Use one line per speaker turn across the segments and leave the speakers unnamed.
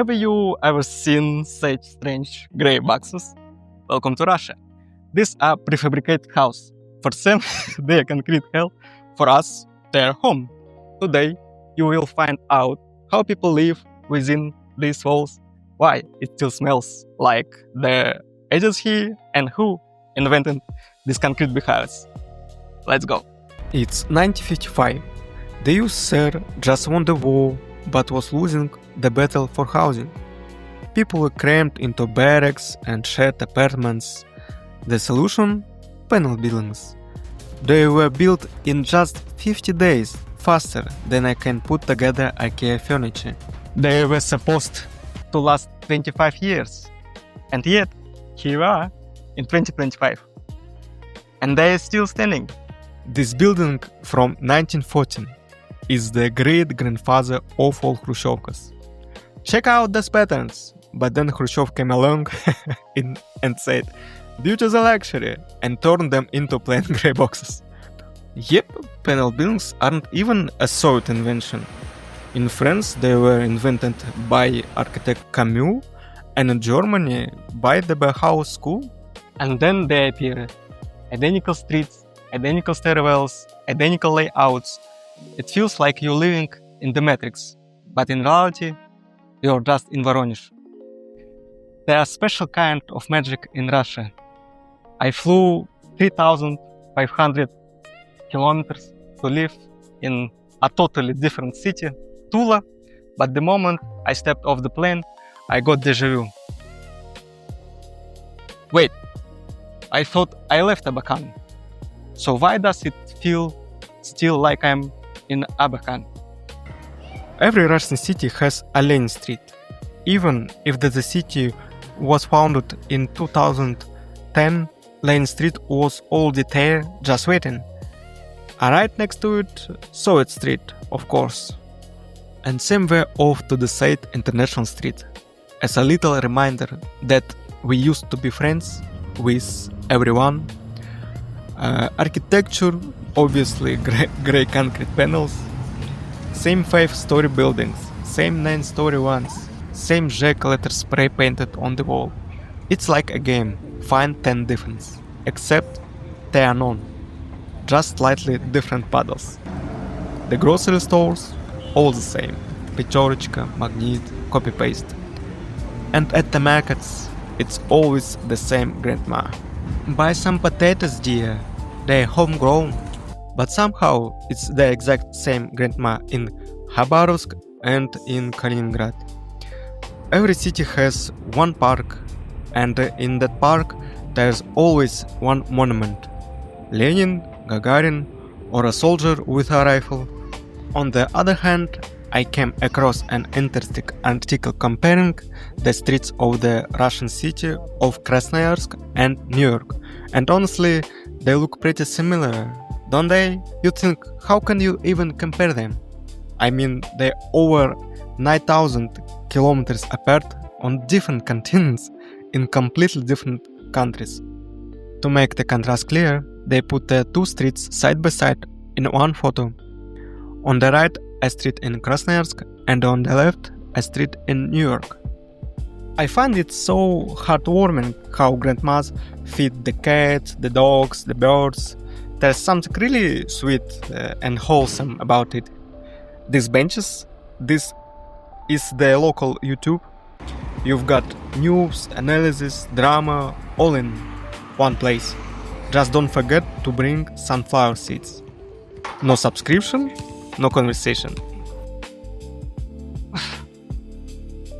Have you ever seen such strange grey boxes? Welcome to Russia. These are prefabricated houses. For some, they are concrete hell. For us, they are home. Today, you will find out how people live within these walls, why it still smells like the edges here, and who invented these concrete beehives. Let's go.
It's 1955. The USSR just won the war, but was losing the battle for housing. People were crammed into barracks and shared apartments. The solution? Panel buildings. They were built in just 50 days, faster than I can put together IKEA furniture.
They were supposed to last 25 years. And yet, here we are in 2025. And they are still standing.
This building from 1914 is the great-grandfather of all Khrushchevkas. Check out those patterns! But then Khrushchev came along and said, "Beauty is a luxury," and turned them into plain grey boxes. Yep, panel buildings aren't even a Soviet invention. In France they were invented by architect Camus, and in Germany by the Bauhaus school.
And then they appeared. Identical streets, identical stairwells, identical layouts. It feels like you're living in the Matrix, but in reality, you're just in Voronezh. There's a special kind of magic in Russia. I flew 3,500 kilometers to live in a totally different city, Tula, but the moment I stepped off the plane, I got deja vu. Wait, I thought I left Abakan. So why does it feel still like I'm in Abakan?
Every Russian city has a Lenin Street, even if the city was founded in 2010. Lenin Street was already there, just waiting. And right next to it, Soviet Street, of course. And somewhere off to the side, International Street, as a little reminder that we used to be friends with everyone. Architecture, obviously grey concrete panels, same 5-story buildings, same 9-story ones, same jack letter spray painted on the wall. It's like a game, find 10 difference, except they are none, just slightly different puddles. The grocery stores, all the same, Pechorочка, Magnet, copy-paste. And at the markets, it's always the same grandma. Buy some potatoes, dear, they're homegrown. But somehow it's the exact same grandma in Khabarovsk and in Kaliningrad. Every city has one park, and in that park there's always one monument. Lenin, Gagarin, or a soldier with a rifle. On the other hand, I came across an interesting article comparing the streets of the Russian city of Krasnoyarsk and New York, and honestly, they look pretty similar, don't they? You think, how can you even compare them? I mean, they're over 9,000 kilometers apart on different continents in completely different countries. To make the contrast clear, they put the two streets side by side in one photo. On the right, a street in Krasnoyarsk, and on the left, a street in New York. I find it so heartwarming how grandmas feed the cats, the dogs, the birds. There's something really sweet and wholesome about it. These benches, this is the local YouTube. You've got news, analysis, drama, all in one place. Just don't forget to bring sunflower seeds. No subscription, no conversation.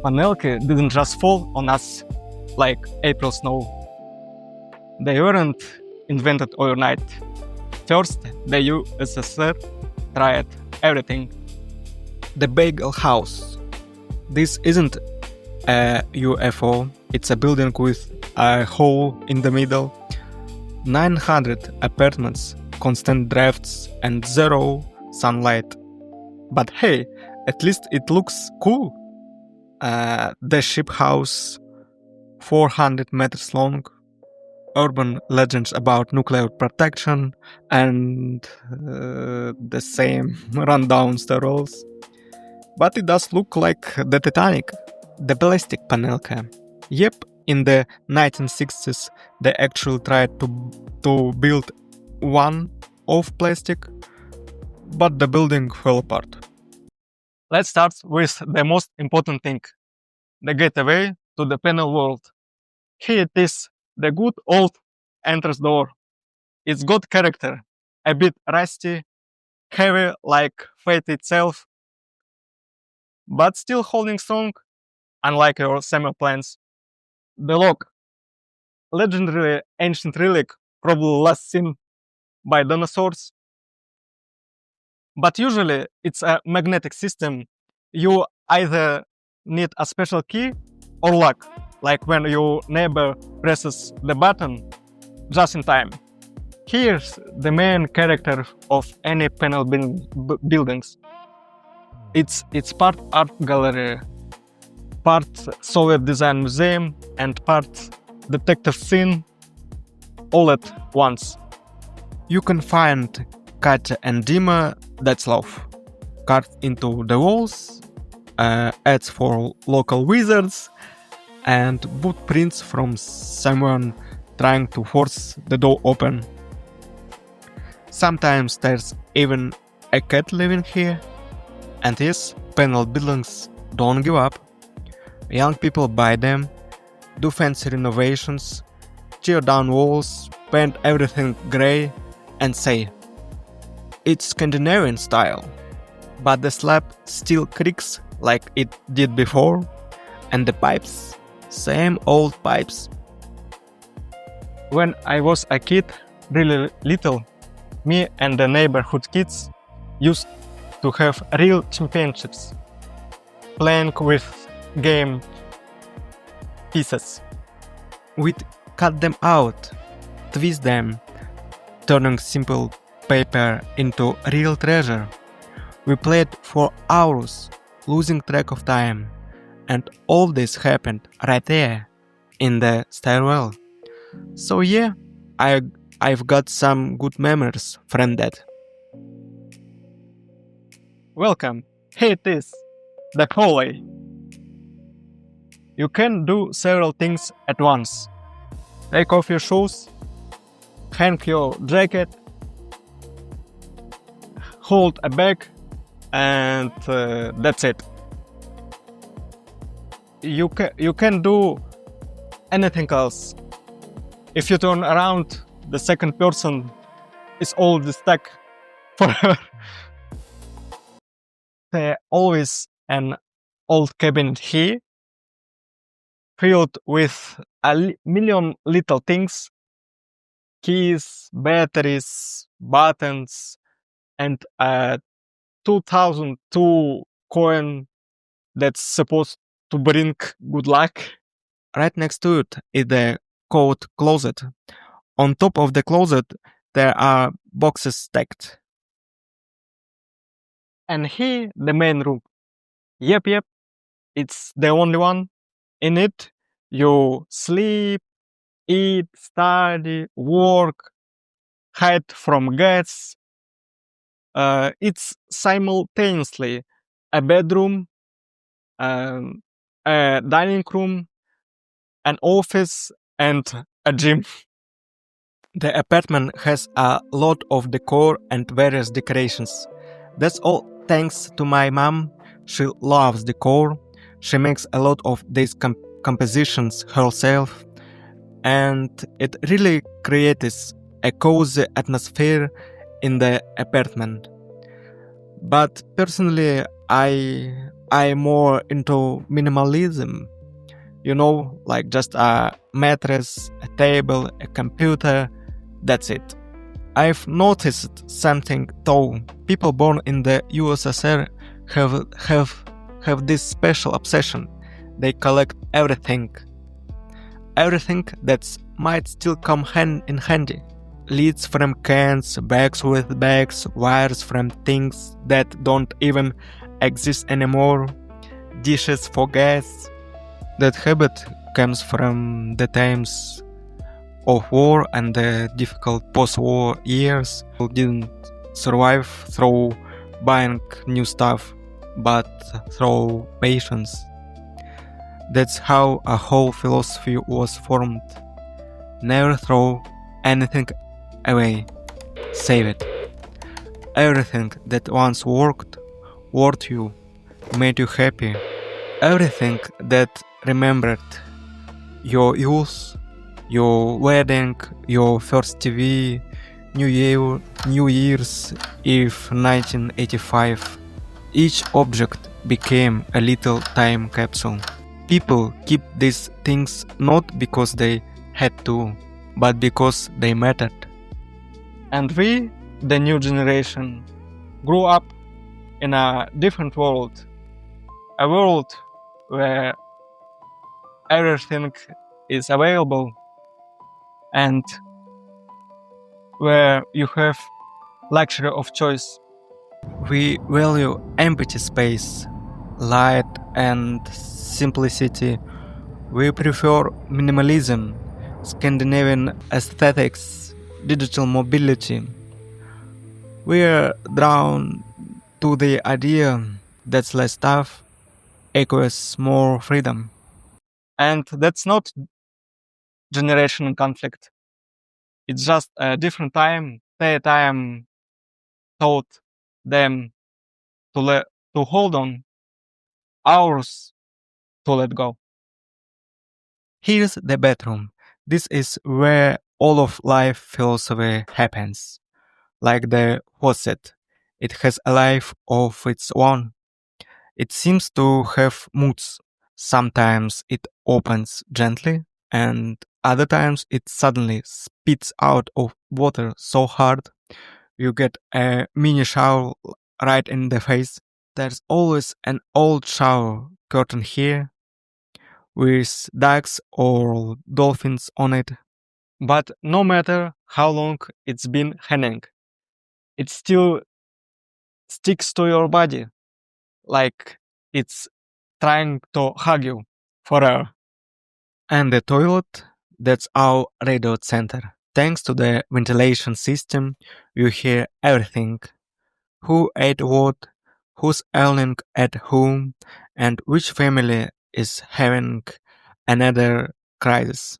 Panelki didn't just fall on us like April snow. They weren't invented overnight. First, the USSR tried everything. The Bagel House. This isn't a UFO, it's a building with a hole in the middle. 900 apartments, constant drafts, and zero sunlight. But hey, at least it looks cool. The Ship House, 400 meters long, urban legends about nuclear protection, and the same rundown stairwells. But it does look like the Titanic.
the ballistic Panelka. Yep, in the 1960s they actually tried to build one of plastic, but the building fell apart.
Let's start with the most important thing, the gateway to the panel world. Here it is, the good old entrance door. It's got character, a bit rusty, heavy like fate itself, but still holding strong, unlike your summer plans. The lock, legendary ancient relic, probably last seen by dinosaurs. But usually it's a magnetic system. You either need a special key or luck, like when your neighbor presses the button just in time. Here's the main character of any panel buildings. It's part art gallery, part Soviet design museum, and part detective scene all at once.
You can find Katya and Dima, that's love, carved into the walls, ads for local wizards, and footprints from someone trying to force the door open. Sometimes there's even a cat living here. And yes, panel buildings don't give up. Young people buy them, do fancy renovations, tear down walls, paint everything grey, and say, it's Scandinavian style. But the slab still creaks like it did before, and the pipes, same old pipes.
When I was a kid, really little, me and the neighborhood kids used to have real championships, playing with game pieces.
We'd cut them out, twist them, turning simple paper into real treasure. We played for hours, losing track of time, and all this happened right there, in the stairwell. So yeah, I've got some good memories from that.
Welcome, here it is, the hallway. You can do several things at once. Take off your shoes, hang your jacket, hold a bag, and that's it. You can do anything else. If you turn around, the second person is already stuck forever. There's always an old cabinet here, filled with a million little things, keys, batteries, buttons, and a 2002 coin that's supposed to bring good luck.
Right next to it is the coat closet. On top of the closet, there are boxes stacked.
And here, the main room. Yep, it's the only one. In it, you sleep, eat, study, work, hide from guests. It's simultaneously a bedroom, a dining room, an office, and a gym.
The apartment has a lot of decor and various decorations. That's all thanks to my mom. She loves decor. She makes a lot of these compositions herself, and it really creates a cozy atmosphere in the apartment. But personally, I'm more into minimalism. You know, like just a mattress, a table, a computer, that's it. I've noticed something though. People born in the USSR have this special obsession. They collect everything. Everything that might still come in handy. Lids from cans, bags with bags, wires from things that don't even exist anymore, dishes for gas. That habit comes from the times of war and the difficult post-war years. People didn't survive through buying new stuff, but through patience. That's how a whole philosophy was formed. Never throw anything away. Save it. Everything that once worked, worth you, made you happy. Everything that remembered your youth, your wedding, your first TV, New Year's Eve 1985. Each object became a little time capsule. People keep these things not because they had to, but because they mattered.
And we, the new generation, grew up in a different world. A world where everything is available and where you have luxury of choice.
We value empty space, light and simplicity. We prefer minimalism, Scandinavian aesthetics, digital mobility. We are drawn to the idea that less stuff equals more freedom.
And that's not generation conflict. It's just a different time. Their time taught them to hold on, ours to let go.
Here's the bedroom. This is where all of life philosophy happens. Like the faucet, it has a life of its own. It seems to have moods. Sometimes it opens gently, and other times it suddenly spits out of water so hard you get a mini shower right in the face. There's always an old shower curtain here with ducks or dolphins on it.
But no matter how long it's been hanging, it still sticks to your body like it's trying to hug you forever.
And the toilet, that's our radio center. Thanks to the ventilation system, you hear everything. Who ate what, who's ailing at whom, and which family is having another crisis.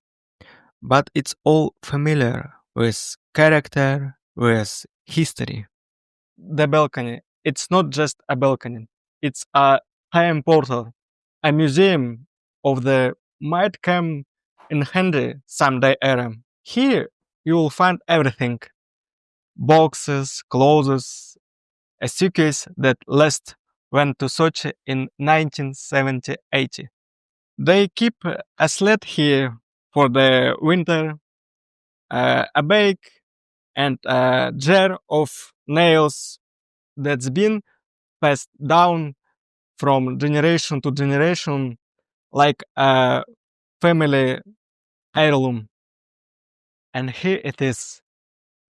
But it's all familiar with character, with history.
The balcony, it's not just a balcony, it's a time portal, a museum of the might come in handy someday era. Here you will find everything: boxes, clothes, a suitcase that last went to Sochi in 1970-80. They keep a sled here for the winter, a bake, and a jar of nails that's been passed down from generation to generation like a family heirloom. And here it is,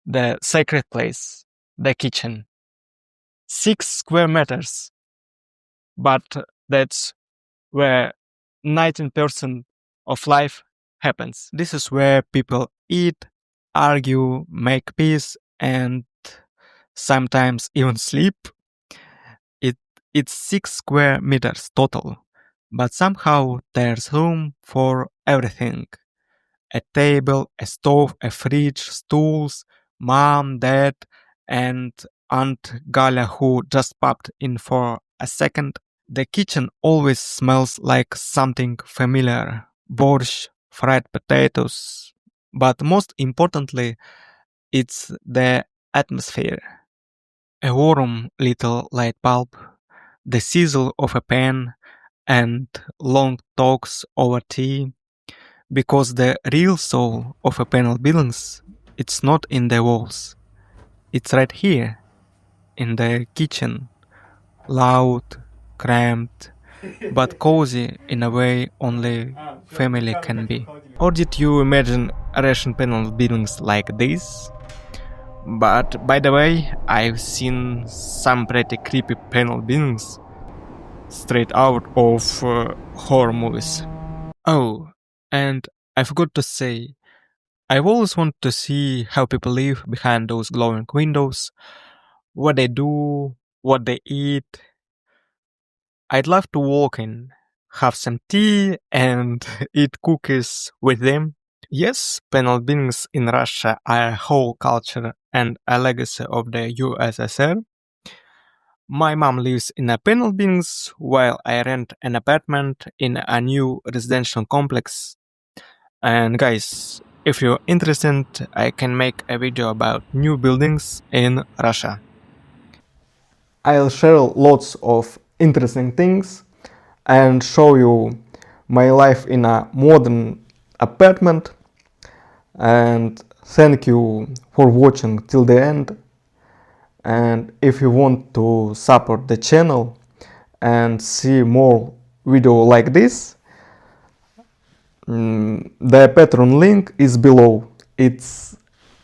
the sacred place, the kitchen. 6 square meters, but that's where 19% of life happens.
This is where people eat, argue, make peace, and sometimes even sleep. It, it's 6 square meters total, but somehow there's room for everything. A table, a stove, a fridge, stools, mom, dad, and Aunt Galia who just popped in for a second. The kitchen always smells like something familiar. Borscht, fried potatoes. But most importantly, it's the atmosphere. A warm little light bulb, the sizzle of a pan, and long talks over tea. Because the real soul of a panel buildings, it's not in the walls. It's right here, in the kitchen. Loud, cramped, but cozy in a way only family can be. Or did you imagine Russian panel buildings like this? But by the way, I've seen some pretty creepy panel buildings straight out of horror movies. Oh, and I forgot to say, I've always wanted to see how people live behind those glowing windows, what they do, what they eat. I'd love to walk in, have some tea, and eat cookies with them. Yes, panel beatings in Russia are a whole culture and a legacy of the USSR. My mom lives in a panel beatings while I rent an apartment in a new residential complex. And guys, if you're interested, I can make a video about new buildings in Russia.
I'll share lots of interesting things and show you my life in a modern apartment. And thank you for watching till the end. And if you want to support the channel and see more video like this, the Patreon link is below. It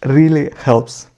really helps.